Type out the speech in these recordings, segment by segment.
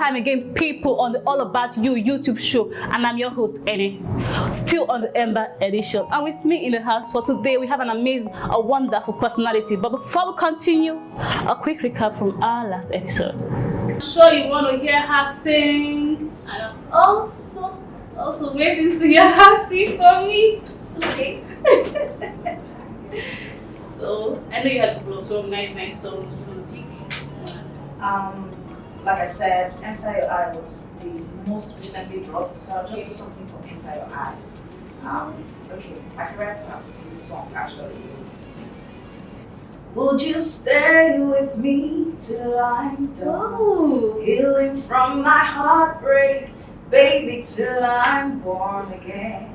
time again, people, on the All About You YouTube show, and I'm your host, Annie, still on the Ember Edition. And with me in the house for today, we have an amazing, a wonderful personality. But before we continue, a quick recap from our last episode. I'm sure you want to hear her sing, and I'm also waiting to hear her sing for me. Okay. So I know you had some nice songs you want to pick. Like I said, Enter Your Eye was the most recently dropped, so I'll just do something from Enter Your Eye. Okay, my favorite part in this song actually is, would you stay with me till I'm done? Healing from my heartbreak, baby, till I'm born again.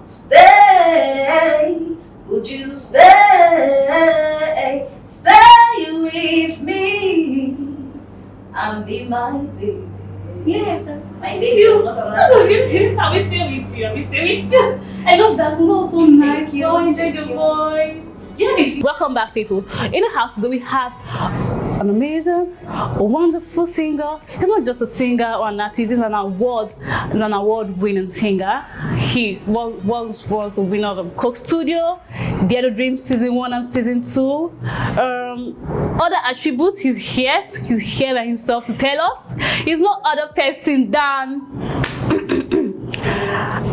Stay, would you stay with me and be my baby? Yes, my baby. I will stay with you. I love that song, so nice. You. Oh, I enjoy the voice. Yes. Welcome back, people. In the house today we have an amazing, a wonderful singer. He's not just a singer or an artist, he's an award-winning singer. He was a winner of Coke Studio, The Other Dream Season 1 and Season 2. Other attributes, he's here by himself to tell us. He's no other person than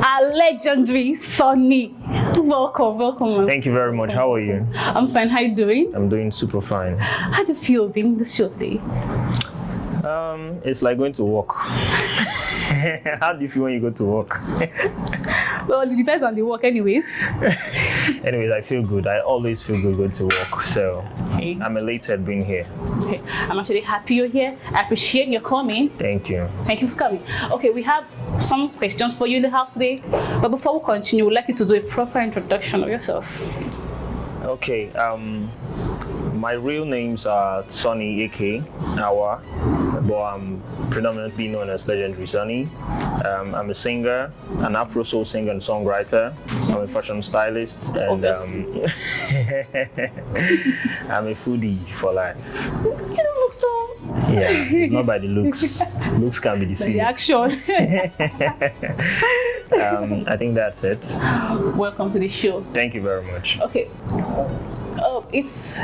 our legendary Suni. Welcome. Thank you very much. How are you? I'm fine. How you doing? I'm doing super fine. How do you feel being in the show today? It's like going to work. How do you feel when you go to work? Well, it depends on the work anyways. Anyways, I feel good. I always feel good going to work. So Okay. I'm elated being here. Okay. I'm actually happy you're here. I appreciate your coming. Thank you. Thank you for coming. Okay, we have some questions for you in the house today. But before we continue, we'd like you to do a proper introduction of yourself. Okay. My real names are Suni, aka Awa, but I'm predominantly known as Legendary Suni. I'm a singer, an Afro soul singer and songwriter. I'm a fashion stylist, and I'm a foodie for life. You don't look so. Yeah, it's not by the looks. Looks can be deceived. The action. I think that's it. Welcome to the show. Thank you very much. Okay. It's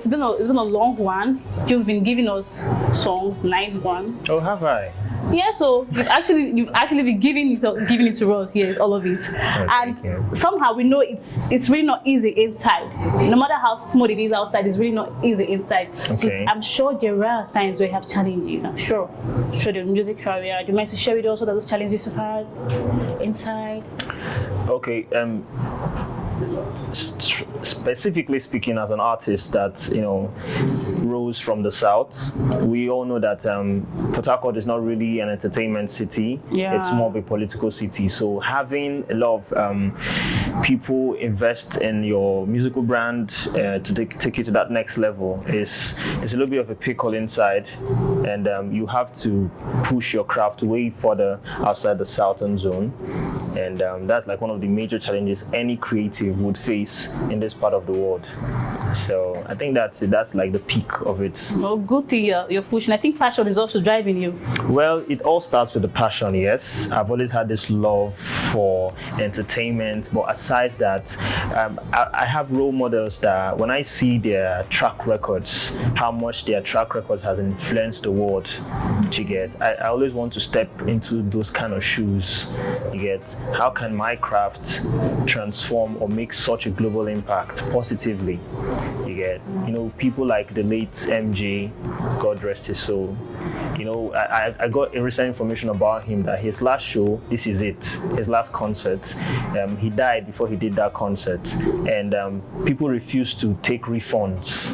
been a long one. You've been giving us songs, nice one. Oh, have I? Yeah, so you've actually been giving it to us, yeah, all of it. And somehow we know it's really not easy inside. No matter how smooth it is outside, it's really not easy inside. Okay. So I'm sure there are times where you have challenges. I'm sure the music career. Do you mind to share with us what those challenges you've had inside? Okay. Specifically speaking, as an artist that rose from the south, we all know that Port Harcourt is not really an entertainment city. Yeah. It's more of a political city. So having a lot of people invest in your musical brand to take you to that next level is a little bit of a pickle inside, and you have to push your craft way further outside the southern zone, and that's like one of the major challenges any creative would face in this part of the world. So I think that's like the peak of it. Well, good thing you're pushing. I think passion is also driving you. Well, it all starts with the passion, yes. I've always had this love for entertainment, but aside that, I have role models that when I see their track records, how much their track records has influenced the world, you get. I always want to step into those kind of shoes, you get. How can my craft transform or make such a global impact positively, you get. People like the late MJ, God rest his soul. I got recent information about him that his last show, this is it, his last concert, he died before he did that concert, and people refused to take refunds.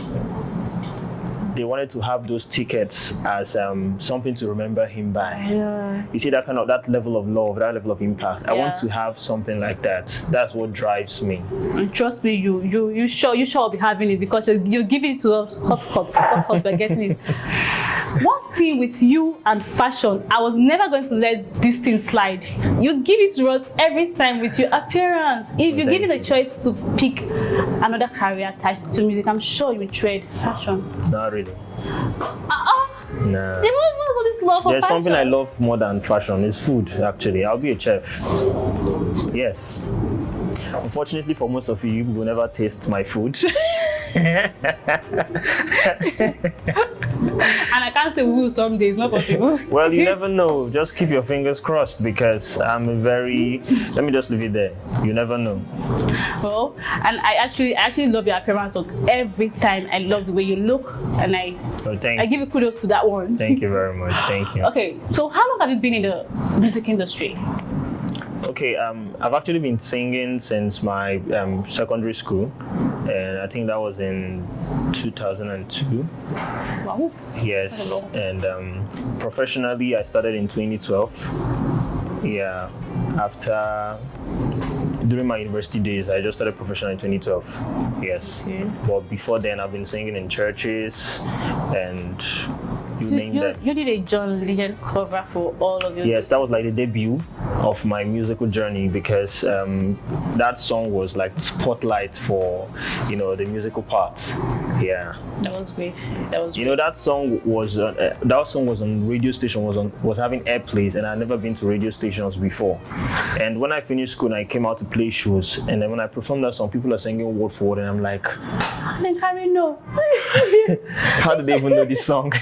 They wanted to have those tickets as something to remember him by. Yeah. You see that level of love, that level of impact. I want to have something like that. That's what drives me. And trust me, you sure be having it, because you're giving it to us hot, we're getting it. One thing with you and fashion, I was never going to let this thing slide. You give it to us every time with your appearance. If you're given the choice to pick another career attached to music, I'm sure you would trade fashion. Not really. Nah. Then what's all this love for There's something I fashion? love more than fashion. It's food, actually. I'll be a chef. Yes. Unfortunately for most of you, you will never taste my food. And I can't say we will someday. It's not possible. Well, you never know. Just keep your fingers crossed because I'm a very. Let me just leave it there. You never know. Well, and I actually love your appearance. So every time I love the way you look, and I give you kudos to that one. Thank you very much. Thank you. Okay, so how long have you been in the music industry? Okay, I've actually been singing since my secondary school, and I think that was in 2002. Wow. Yes, and professionally I started in 2012. Yeah, during my university days, I just started professional in 2012. Yes, but before then I've been singing in churches and you name them. You did a John Legend cover for all of your. Yes, that was like the debut of my musical journey because that song was like spotlight for the musical parts. Yeah, that was great. That was. That song was on radio station, was having airplays, and I'd never been to radio stations before. And when I finished school, I came out to play shows, and then when I performed that song, people are singing word for word, and I'm like, then Carrie, no. How did they even know this song?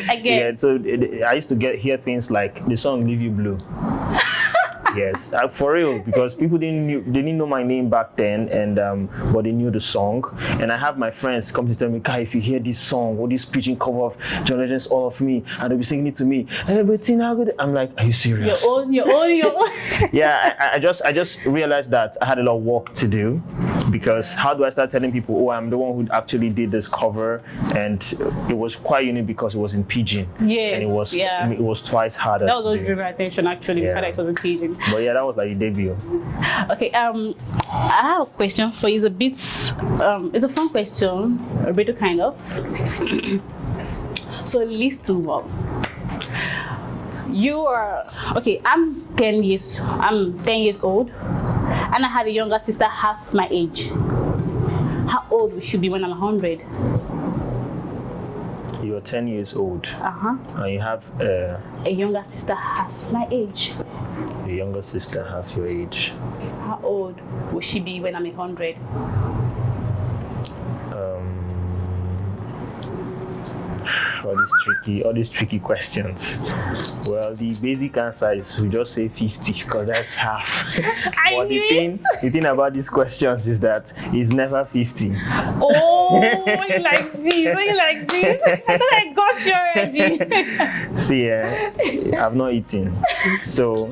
Again. Yeah, so I used to hear things like the song "Leave You Blue." Yes, for real, because people didn't know my name back then, and but they knew the song. And I have my friends come to tell me, "Kai, if you hear this song or this preaching cover of John Legend's All of Me," and they'll be singing it to me. I'm like, "Are you serious?" Your own. Yeah, I just realized that I had a lot of work to do, because how do I start telling people, "Oh, I'm the one who actually did this cover," and it was quite unique because it was in pidgin. Yes, and it was twice harder. That was what drew my attention actually. The fact that it was in pidgin. But yeah, that was like the debut. Okay, I have a question for you. It's a fun question, a bit kind of. So listen well. You are okay. I'm 10 years old, and I have a younger sister half my age. How old we should be when I'm 100? You're 10 years old. And you have a younger sister half my age. A younger sister half your age. How old will she be when I'm 100? All these tricky questions. Well, the basic answer is we just say 50 because that's half. But the thing about these questions is that it's never 50. Oh, you like this? I thought I got you already. See, I've not eaten, so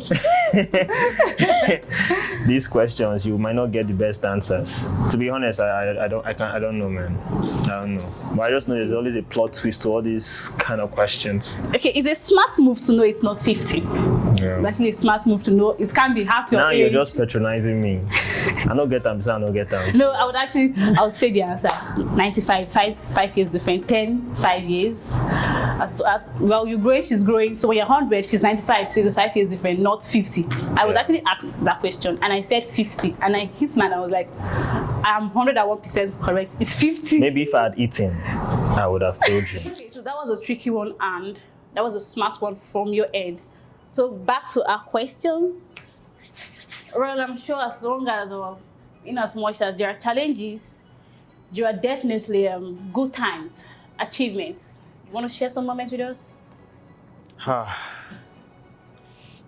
these questions you might not get the best answers. To be honest, I don't know, man. I don't know, but I just know there's always a plot twist to all these kind of questions. Okay, it's a smart move to know it's not 50. Yeah. It's actually a smart move to know it can't be half your now age. You're just patronizing me. I don't get them, so I don't get them. No, I would say the answer 95, 5 years different, 10, 5 years. Well, you're growing, she's growing. So when you're 100, she's 95, so it's 5 years different, not 50. I was actually asked that question, and I said 50, and I hit man. I was like, I'm 101% correct. It's 50. Maybe if I had eaten, I would have told you. Okay, so that was a tricky one, and that was a smart one from your end. So back to our question. Well, I'm sure as long as, in as much as there are challenges, there are definitely good times, achievements. You want to share some moments with us? You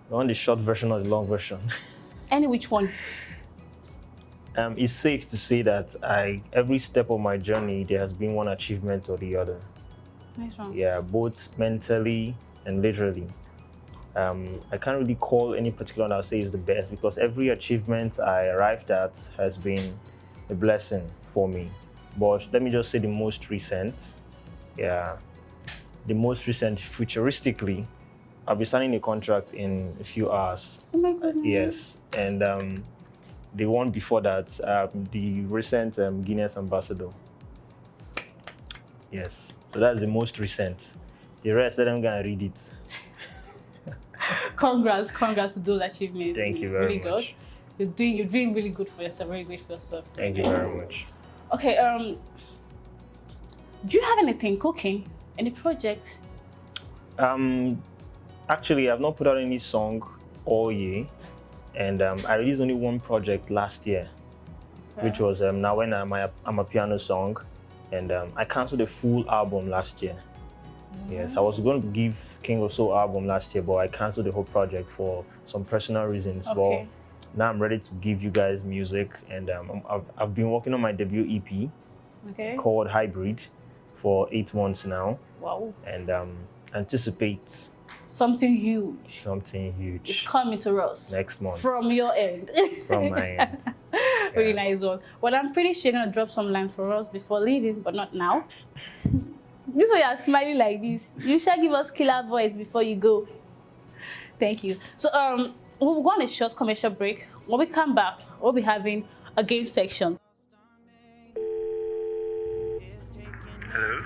want the short version or the long version? Any which one. It's safe to say that every step of my journey, there has been one achievement or the other. Nice one. Yeah, both mentally and literally. I can't really call any particular one I'll say is the best, because every achievement I arrived at has been a blessing for me. But let me just say the most recent. Yeah, the most recent, futuristically, I'll be signing a contract in a few hours. Oh my goodness. Yes, and the one before that, the recent Guinness ambassador. Yes, so that's the most recent. The rest, let them go and read it. Congrats to those achievements. Thank you very much. Good. You're doing really good for yourself, very great for yourself. Thank you very much. Okay, do you have anything cooking? Any project Actually, I've not put out any song all year, and I released only one project last year, which was Now When I'm a Piano song, and I canceled the full album last year. Yes, I was going to give King of Soul album last year, but I canceled the whole project for some personal reasons. Okay. But now I'm ready to give you guys music, and I've been working on my debut EP called Hybrid for 8 months now. Wow. And anticipate something huge. Something huge. It's coming to us next month. From your end. From my end. Really nice one. Well, I'm pretty sure you're gonna drop some line for us before leaving, but not now. This way you're smiling like this. You shall give us killer voice before you go. Thank you. So we'll go on a short commercial break. When we come back, we'll be having a game section. Hello?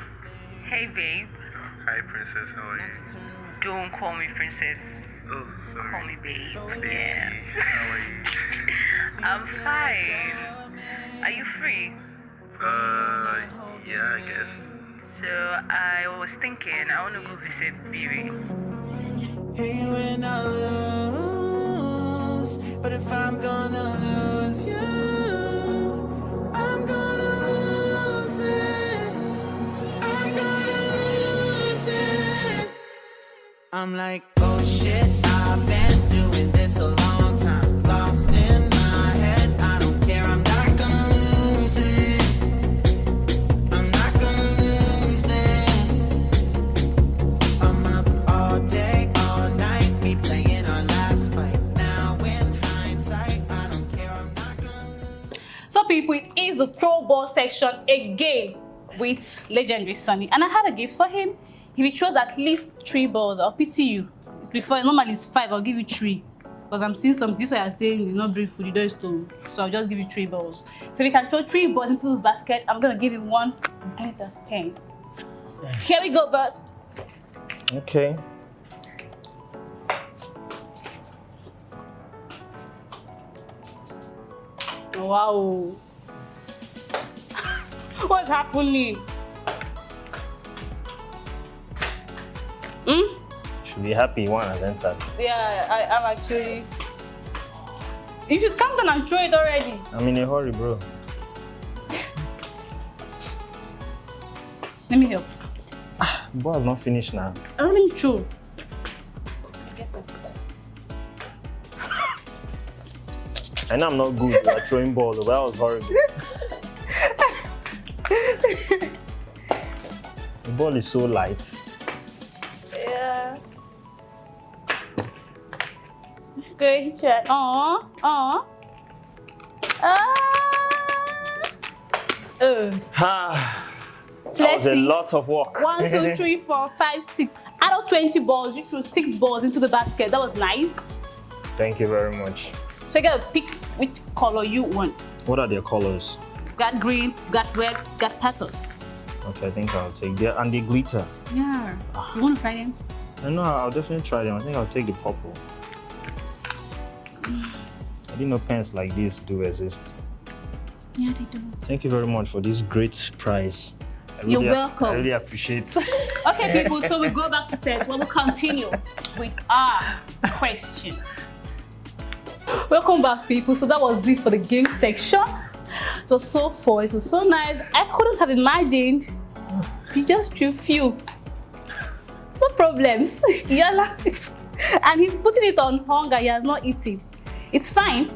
Hey babe, Hi princess, how are you? don't call me princess, Oh, sorry. call me babe. Baby, Yeah. how are you? I'm fine. Are you free? Yeah, I guess. So I was thinking I want to go visit Biri. Hey, when I lose, but if I'm gonna lose you, I'm gonna lose it. I'm gonna lose it. I'm like, oh shit, I've been doing this a long time. Lost in my head, I don't care, I'm not gonna lose it. I'm not gonna lose this. I'm up all day, all night, we playing our last fight. Now in hindsight, I don't care, I'm not gonna lose. So people, it is the throw ball section again with Legendary Suni, and I have a gift for him. If he throws at least 3 balls, I'll pity you. It's before, normally it's 5, I'll give you 3. Because I'm seeing some, this way I'm saying you not bring food, you don't store. So I'll just give you 3 balls. So if you can throw 3 balls into this basket, I'm gonna give you 1 glitter pen. Here we go, boss. Okay. Wow. What's happening? Should be happy one has entered. Yeah, I'm actually. You should come down and throw it already. I'm in a hurry, bro. Let me help. The ball has not finished now. I don't think throw. Get it. I know I'm not good at throwing balls, but that was horrible. The ball is so light. Yeah. Good shot. Aww. Ha! So That let's was a see. lot of work. 1, 2, 3, 4, 5, 6. Out of 20 balls, you threw 6 balls into the basket. That was nice. Thank you very much. So you gotta pick which color you want. What are their colors? You got green, you got red, you got purple. Okay, I think I'll take that. And they glitter. Yeah. You wanna try them? I know, I'll definitely try them. I think I'll take the purple. I didn't know pens like this do exist. Yeah, they do. Thank you very much for this great prize. You're welcome. I really appreciate it. Okay, people, so we go back to set. We'll continue with our question. Welcome back, people. So that was it for the game section. It was so fun. It was so nice. I couldn't have imagined. We just threw few. No problems. Yeah, and he's putting it on hunger. He has not eaten. It's fine.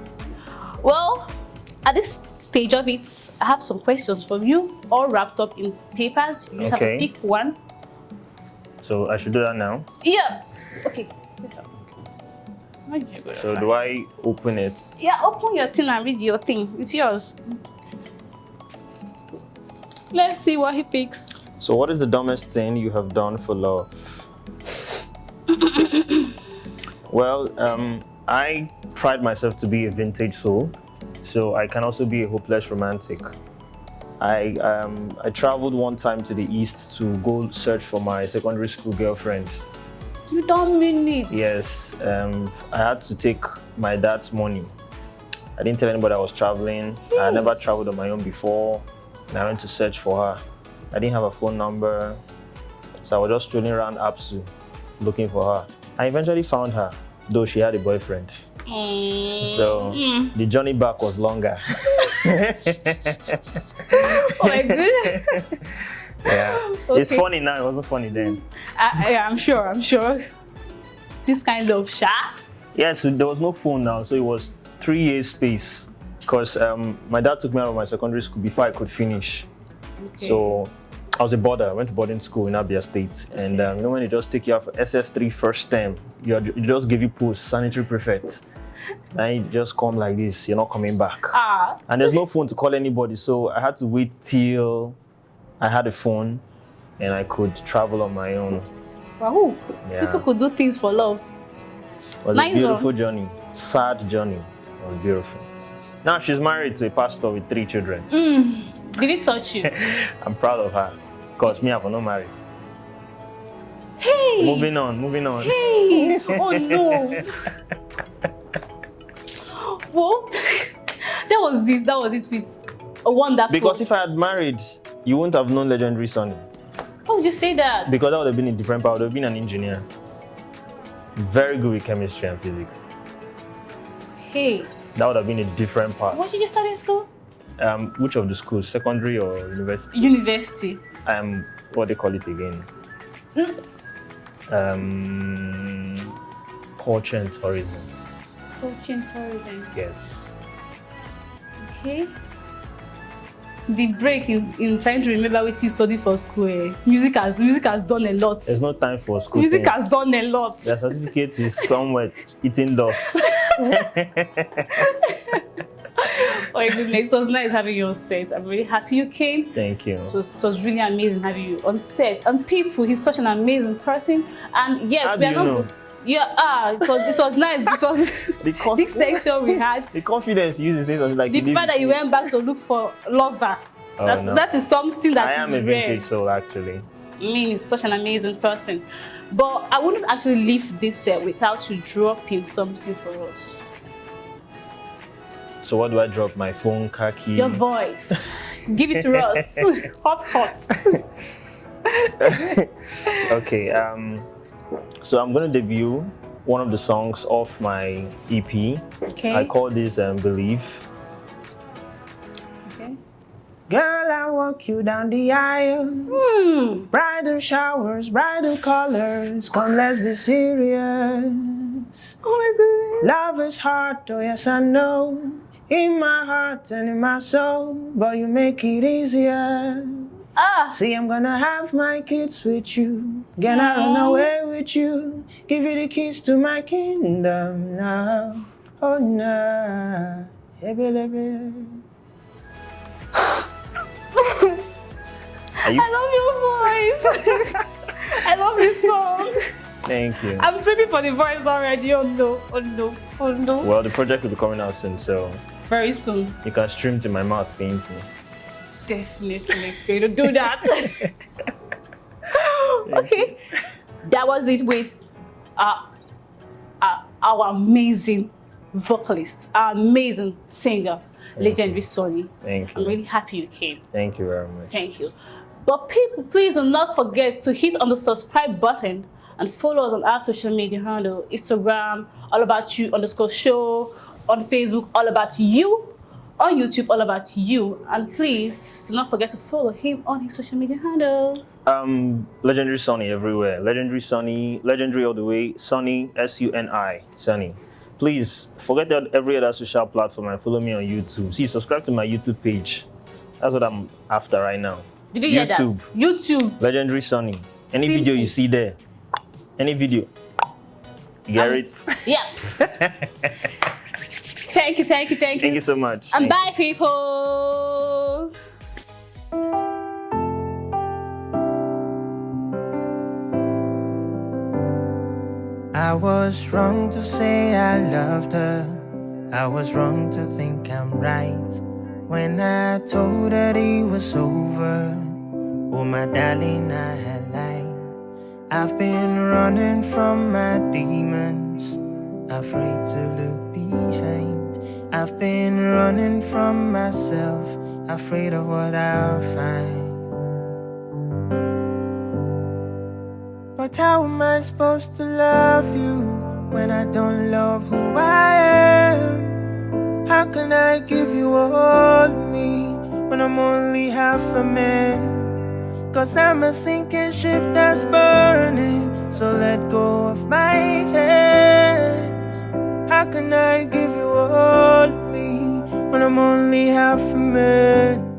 Well, at this stage of it, I have some questions from you, all wrapped up in papers. You just have to Okay. pick one. So I should do that now. Yeah. Okay. Where did you go? So do I open it? Yeah, open your thing and read your thing. It's yours. Let's see what he picks. So what is the dumbest thing you have done for love? Well, I pride myself to be a vintage soul, so I can also be a hopeless romantic. I traveled one time to the east to go search for my secondary school girlfriend. You don't mean it. Yes, I had to take my dad's money. I didn't tell anybody I was traveling. I had never traveled on my own before, and I went to search for her. I didn't have a phone number, so I was just strolling around Apsu. looking for her. I eventually found her, though she had a boyfriend. So the journey back was longer. Oh my goodness. Yeah. Okay. It's funny now, it wasn't funny then. Yeah, I'm sure. This kind of shot. Yeah, so there was no phone now, so it was 3 years space. Because my dad took me out of my secondary school before I could finish. Okay. So I was a boarder. I went to boarding school in Abia State. And you know when they just take you out for SS3 first term, you just give you post, sanitary prefect. And you just come like this, you're not coming back. And there's no phone to call anybody, so I had to wait till I had a phone and I could travel on my own. Wow. Yeah. People could do things for love. It was Nice a beautiful one. journey, sad journey. It was beautiful. Now she's married to a pastor with 3 children. Did it touch you? I'm proud of her, because me, I'm not married. Hey! Moving on. Hey! Oh no! Well, that was it with a wonderful. Because if I had married, you wouldn't have known Legendary Suni. How would you say that? Because that would have been a different part. I would have been an engineer. Very good with chemistry and physics. Hey, That would have been a different part. what did you study in school? Which of the schools? Secondary or university? University. What they call it again? Culture and tourism. Culture and tourism. Yes. Okay. The break in trying to remember what you studied for school. Music has done a lot. There's no time for school. Music things. has done a lot. The certificate is somewhere eating dust. Oh my goodness, it was nice having you on set. I'm really happy you came. Thank you. It was really amazing having you on set. And people, he's such an amazing person. And yes, How we do are you not. know? Yeah, it was nice. It was this section we had. The confidence you use in saying something like The fact that you went back to look for lover. Oh, no. That is something that I am is a rare. vintage soul, actually. I mean, he's such an amazing person. But I wouldn't actually leave this set without you dropping something for us. So what do I drop? My phone, car key? Your voice. Give it to us. Hot. Okay. So I'm gonna debut one of the songs off my EP. Okay. I call this Believe. Okay. Girl, I walk you down the aisle. Bridal showers, bridal colors. Come, let's be serious. Oh my goodness. Love is hard, oh yes I know. In my heart and in my soul, but you make it easier. See, I'm gonna have my kids with you. Gonna run away with you. Give you the keys to my kingdom now. Oh no. Are you? I love your voice. I love this song. Thank you. I'm prepping for the voice already. Oh no. Well, the project will be coming out soon, so Very soon. you can stream to my mouth pains me. Definitely going to do that. Okay. That was it with our amazing vocalist, our amazing singer, Legendary Suni. Thank you. I'm really happy you came. Thank you very much. Thank you. But people, please do not forget to hit on the subscribe button and follow us on our social media handle, Instagram, allaboutYou_show, on Facebook, All About You, on YouTube, All About You. And please do not forget to follow him on his social media handles. Legendary Suni everywhere. Legendary Suni, legendary all the way. Suni, S-U-N-I, Suni. Please forget every other social platform and follow me on YouTube. See, subscribe to my YouTube page. That's what I'm after right now. Did you hear YouTube. that? YouTube. Legendary Suni. Any Simple. video you see there, any video, you get it? Yeah. Thank you. Thank you so much. And Thank you. bye, people. I was wrong to say I loved her. I was wrong to think I'm right. When I told her it was over, oh my darling, I had lied. I've been running from my demons, afraid to look behind. I've been running from myself, afraid of what I'll find. But how am I supposed to love you when I don't love who I am? How can I give you all of me when I'm only half a man? 'Cause I'm a sinking ship that's burning, so let go of my hands. How can I give you all of me when I'm only half a man?